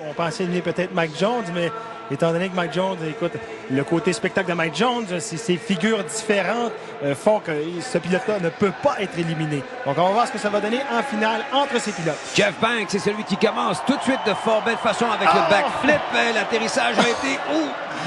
On pensait éliminer peut-être Mike Jones, mais étant donné que Mike Jones, écoute, le côté spectacle de Mike Jones, ses figures différentes font que ce pilote-là ne peut pas être éliminé. Donc, on va voir ce que ça va donner en finale entre ces pilotes. Jeff Banks, c'est celui qui commence tout de suite de fort belle façon avec le backflip. L'atterrissage a été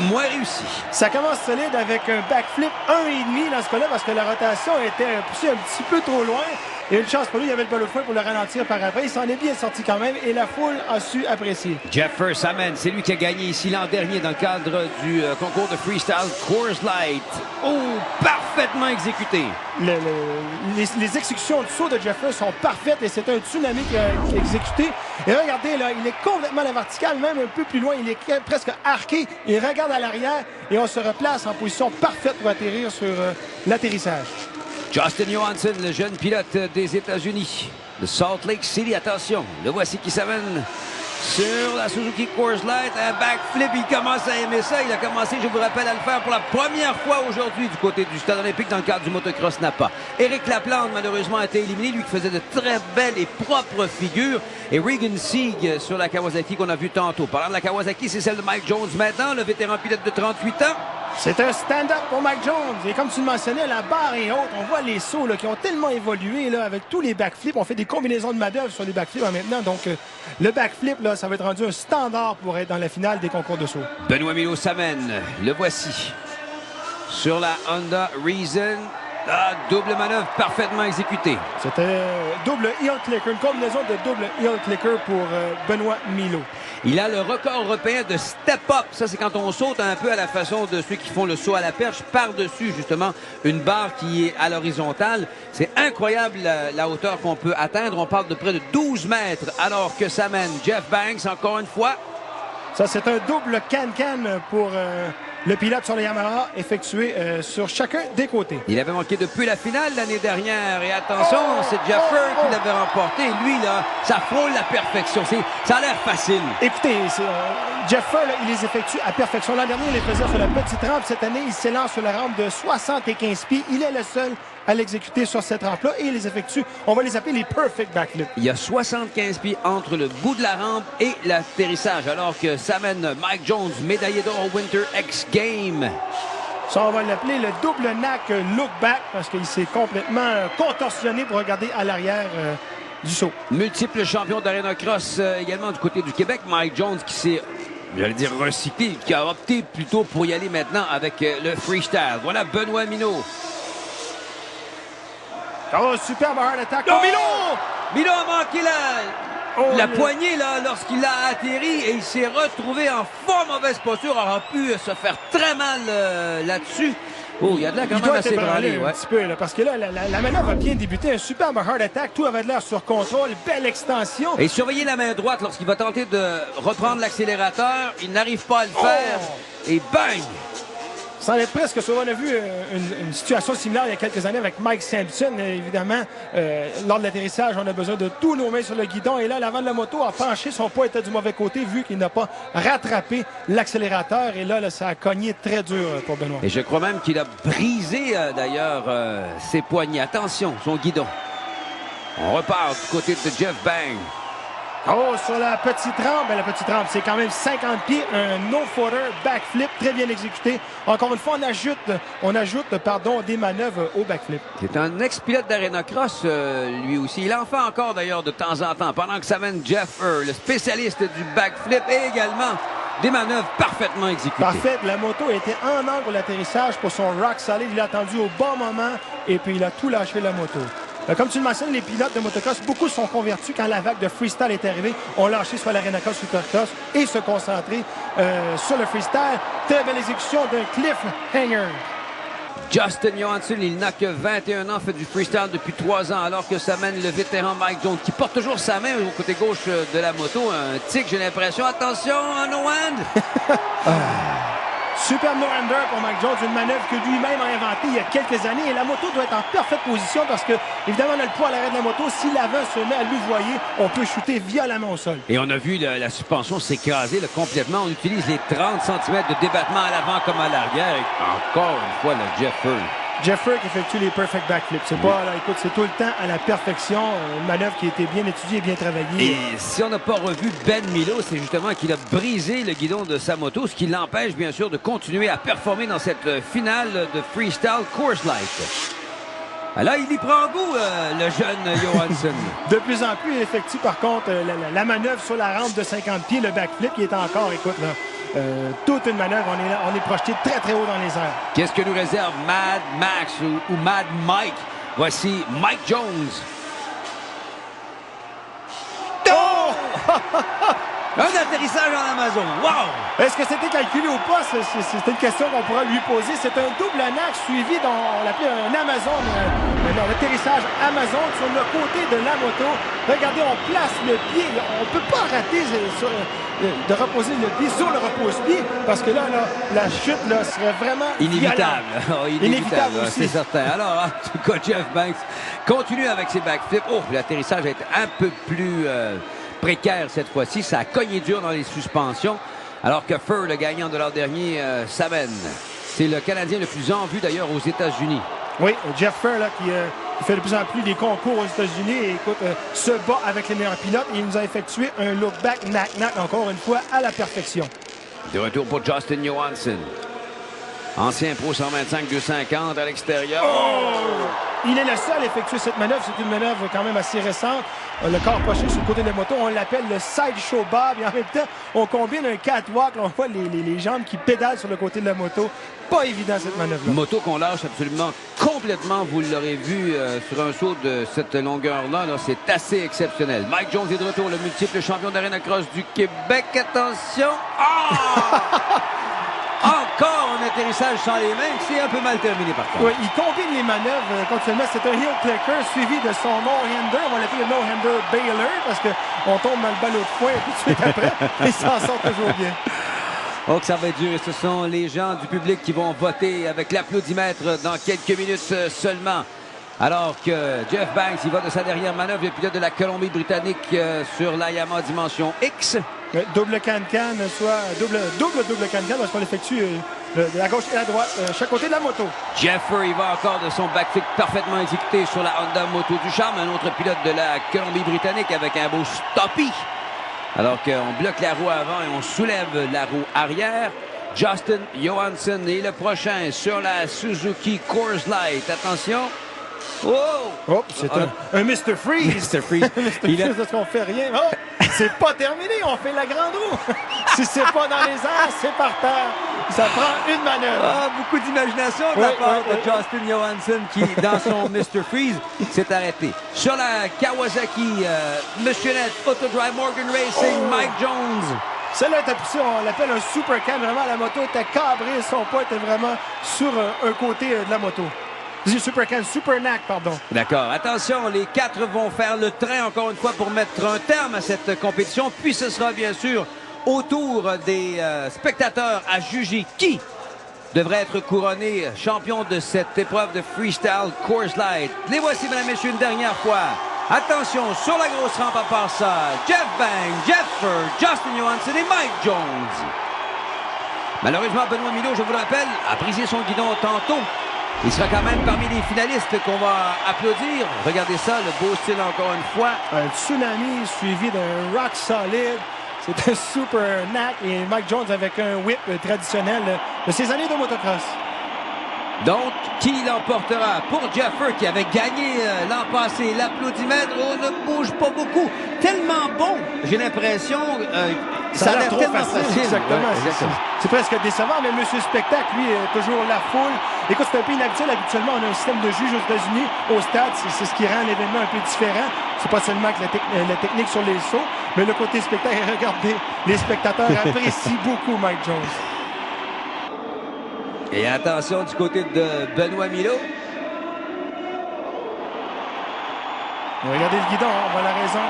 moins réussi. Ça commence solide avec un backflip 1,5 dans ce cas-là parce que la rotation était poussée un petit peu trop loin. Et une chance pour lui, il y avait le ballon de fouet pour le ralentir par après. Il s'en est bien sorti quand même et la foule a su apprécier. Jeffer Samen, c'est lui qui a gagné ici l'an dernier dans le cadre du concours de freestyle Coors Light. Parfaitement exécuté. Les exécutions de saut de Jeffer sont parfaites et c'est un tsunami qui a exécuté. Et regardez, là, il est complètement à la verticale, même un peu plus loin. Il est presque arqué. Il regarde à l'arrière et on se replace en position parfaite pour atterrir sur l'atterrissage. Justin Johansson, le jeune pilote des États-Unis de Salt Lake City. Attention, le voici qui s'amène sur la Suzuki Coors Light. Un backflip, il commence à aimer ça. Il a commencé, je vous rappelle, à le faire pour la première fois aujourd'hui du côté du Stade olympique dans le cadre du motocross Napa. Éric Laplante, malheureusement, a été éliminé. Lui qui faisait de très belles et propres figures. Et Regan Sieg sur la Kawasaki qu'on a vu tantôt. Parlant de la Kawasaki, c'est celle de Mike Jones maintenant, le vétéran pilote de 38 ans. C'est un stand-up pour Mike Jones. Et comme tu le mentionnais, la barre est haute. On voit les sauts là, qui ont tellement évolué là, avec tous les backflips. On fait des combinaisons de manœuvres sur les backflips maintenant. Donc, le backflip, là, ça va être rendu un standard pour être dans la finale des concours de saut. Benoît Milot s'amène. Le voici. Sur la Honda Reason. Double manœuvre parfaitement exécutée. C'était double heel clicker, une combinaison de double heel clicker pour Benoît Milot. Il a le record européen de step-up. Ça, c'est quand on saute un peu à la façon de ceux qui font le saut à la perche par-dessus, justement, une barre qui est à l'horizontale. C'est incroyable la hauteur qu'on peut atteindre. On parle de près de 12 mètres, alors que ça mène Jeff Banks, encore une fois. Ça, c'est un double can-can pour le pilote sur les Yamaha effectué sur chacun des côtés. Il avait manqué depuis la finale l'année dernière. Et attention, c'est Jeffer qui l'avait remporté. Lui, là, ça frôle la perfection. Ça a l'air facile. Écoutez, Jeffer, là, il les effectue à perfection. L'an dernier, il les faisait sur la petite rampe. Cette année, il s'élance sur la rampe de 75 pieds. Il est le seul à l'exécuter sur cette rampe-là et il les effectue. On va les appeler les perfect backflips. Il y a 75 pieds entre le bout de la rampe et l'atterrissage, alors que ça mène Mike Jones, médaillé d'or au Winter X Games. Ça, on va l'appeler le double knack look back parce qu'il s'est complètement contorsionné pour regarder à l'arrière du saut. Multiple champion d'Arena Cross également du côté du Québec. Mike Jones qui s'est, j'allais dire, recyclé, qui a opté plutôt pour y aller maintenant avec le freestyle. Voilà Benoît Milot. Oh, superbe hard attack. Oh, Milot a manqué la poignée là, lorsqu'il a atterri et il s'est retrouvé en fort mauvaise posture. Aura pu se faire très mal là-dessus. Il y a de l'air quand même assez branlé. Un petit peu, là, parce que là, la manœuvre a bien débuté. Un superbe hard attack. Tout avait de l'air sur contrôle. Belle extension. Et surveillez la main droite lorsqu'il va tenter de reprendre l'accélérateur. Il n'arrive pas à le faire. Et bang! Ça en est presque ça. On a vu une situation similaire il y a quelques années avec Mike Sampson. Évidemment, lors de l'atterrissage, on a besoin de tous nos mains sur le guidon. Et là, l'avant de la moto a penché. Son poids était du mauvais côté vu qu'il n'a pas rattrapé l'accélérateur. Et là, ça a cogné très dur pour Benoît. Et je crois même qu'il a brisé, d'ailleurs, ses poignets. Attention, son guidon. On repart du côté de Jeff Banks. Oh, sur la petite rampe. La petite rampe, c'est quand même 50 pieds. Un no-footer backflip très bien exécuté. Encore une fois, on ajoute des manœuvres au backflip. C'est un ex-pilote d'Arena Cross, lui aussi. Il en fait encore, d'ailleurs, de temps en temps. Pendant que ça mène Jeffer, le spécialiste du backflip, et également des manœuvres parfaitement exécutées. Parfait. La moto était en angle pour l'atterrissage pour son rock solid. Il a attendu au bon moment et puis il a tout lâché la moto. Comme tu le mentionnes, les pilotes de motocross, beaucoup sont convertis quand la vague de freestyle est arrivée. Ont lâché soit l'Arena Cross, Supercross et se concentrer sur le freestyle. Très belle exécution d'un cliffhanger. Justin Johansson, il n'a que 21 ans, fait du freestyle depuis 3 ans, alors que ça mène le vétéran Mike Jones, qui porte toujours sa main au côté gauche de la moto. Un tic, j'ai l'impression. Attention, un no-hand! Super no-hander pour Mike Jones, une manœuvre que lui-même a inventée il y a quelques années. Et la moto doit être en parfaite position parce que, évidemment, on a le poids à l'arrêt de la moto. Si l'avant se met à louvoyer, on peut shooter violemment au sol. Et on a vu la suspension s'écraser complètement. On utilise les 30 cm de débattement à l'avant comme à l'arrière. Et encore une fois, le Jeffer. Jeffer qui effectue les perfect backflips. C'est pas, là, écoute, c'est tout le temps à la perfection. Une manœuvre qui a été bien étudiée et bien travaillée. Et si on n'a pas revu Ben Milo, c'est justement qu'il a brisé le guidon de sa moto, ce qui l'empêche bien sûr de continuer à performer dans cette finale de Freestyle Coors Light. Là, il y prend goût, le jeune Johansson. De plus en plus, il effectue par contre la manœuvre sur la rampe de 50 pieds, le backflip, qui est encore, écoute, là, toute une manœuvre. On est projeté très, très haut dans les airs. Qu'est-ce que nous réserve Mad Max ou Mad Mike? Voici Mike Jones. Oh! Un atterrissage en Amazon. Wow! Est-ce que c'était calculé ou pas? C'est une question qu'on pourra lui poser. C'est un double anax suivi, on l'appelait un Amazon, l'atterrissage Amazon sur le côté de la moto. Regardez, on place le pied. On ne peut pas rater de reposer le pied sur le repose-pied parce que là, la chute là, serait vraiment inévitable. Oh, inévitable, aussi. C'est certain. Alors, en tout cas, Jeff Banks continue avec ses backflips. Oh, l'atterrissage a été un peu plus précaire cette fois-ci. Ça a cogné dur dans les suspensions. Alors que Fur, le gagnant de l'an dernier, s'amène. C'est le Canadien le plus en vue d'ailleurs aux États-Unis. Oui, Jeff Fur là, qui fait de plus en plus des concours aux États-Unis et écoute, se bat avec les meilleurs pilotes. Et il nous a effectué un look-back knack-knack encore une fois à la perfection. De retour pour Justin Johansson. Ancien pro 125-250 à l'extérieur. Oh! Il est le seul à effectuer cette manœuvre. C'est une manœuvre quand même assez récente. Le corps penché sur le côté de la moto, on l'appelle le sideshow bob. Et en même temps, on combine un catwalk. Là, on voit les jambes qui pédalent sur le côté de la moto. Pas évident cette manœuvre-là. Moto qu'on lâche absolument complètement. Vous l'aurez vu sur un saut de cette longueur-là. -là, c'est assez exceptionnel. Mike Jones est de retour, le multiple champion d'Arena Cross du Québec. Attention! Oh! Encore un atterrissage sans les mains. C'est un peu mal terminé par contre. Oui, il combine les manœuvres continuellement. C'est un heel clicker suivi de son no-hander. On va l'appeler le no-hander Baylor parce qu'on tombe dans le ballot de foin et tout de suite après, il s'en sort toujours bien. Oh, que ça va être dur. Et ce sont les gens du public qui vont voter avec l'applaudimètre dans quelques minutes seulement. Alors que Jeff Banks, il va de sa dernière manœuvre, le pilote de la Colombie-Britannique sur la Yamaha Dimension X. Double can-can, soit double can-can parce qu'on effectue de la gauche et la droite, chaque côté de la moto. Jeffer, il va encore de son backflip parfaitement exécuté sur la Honda Moto du Charme, un autre pilote de la Colombie-Britannique avec un beau stoppie. Alors qu'on bloque la roue avant et on soulève la roue arrière. Justin Johansson est le prochain sur la Suzuki Coors Light. Attention. Oh! Oh, c'est un Mr. Freeze. Mr. Freeze. Mr. Freeze, parce qu'on fait rien. Oh, c'est pas terminé, on fait la grande roue. Si c'est pas dans les airs, c'est par terre. Ça prend une manœuvre. Ah, beaucoup d'imagination de la part de Justin Johansson qui, dans son Mr. Freeze, s'est arrêté. Sur la Kawasaki, Monsieur Net, Autodrive Morgan Racing, Mike Jones. Celle-là était poussée, on l'appelle un super can. Vraiment, la moto était cabrée, son poids était vraiment sur un côté de la moto. Super can, super knack, pardon. D'accord. Attention, les quatre vont faire le train encore une fois pour mettre un terme à cette compétition. Puis ce sera bien sûr au tour des spectateurs à juger qui devrait être couronné champion de cette épreuve de Freestyle Coors Light. Les voici, mesdames et messieurs, une dernière fois. Attention, sur la grosse rampe à part ça, Jeff Banks, Jeffer, Justin Johansson et Mike Jones. Malheureusement, Benoît Milo, je vous le rappelle, a brisé son guidon tantôt. Il sera quand même parmi les finalistes qu'on va applaudir. Regardez ça, le beau style encore une fois. Un tsunami suivi d'un rock solide. C'est un super knack. Et Mike Jones avec un whip traditionnel de ses années de motocross. Donc, qui l'emportera? Pour Jeffer qui avait gagné l'an passé, l'applaudimètre, on ne bouge pas beaucoup. Tellement bon, j'ai l'impression. Ça a l'air trop tellement facile. Exactement. Ouais, c'est presque décevant, mais Monsieur Spectacle, lui, toujours la foule. Écoute, c'est un peu inhabituel. Habituellement, on a un système de juges aux États-Unis. Au stade, c'est ce qui rend l'événement un peu différent. C'est pas seulement que la technique sur les sauts, mais le côté spectacle. Regardez, les spectateurs apprécient beaucoup Mike Jones. Et attention du côté de Benoît Milo. Regardez le guidon, on voit la raison.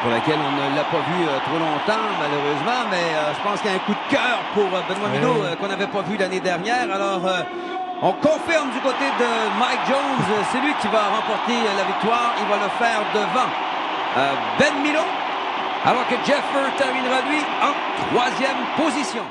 Pour laquelle on ne l'a pas vu trop longtemps, malheureusement. Mais je pense qu'il y a un coup de cœur pour Benoît Milo qu'on n'avait pas vu l'année dernière. Alors, on confirme du côté de Mike Jones. C'est lui qui va remporter la victoire. Il va le faire devant Ben Milo. Alors que Jeffer terminera, lui, en 3e position.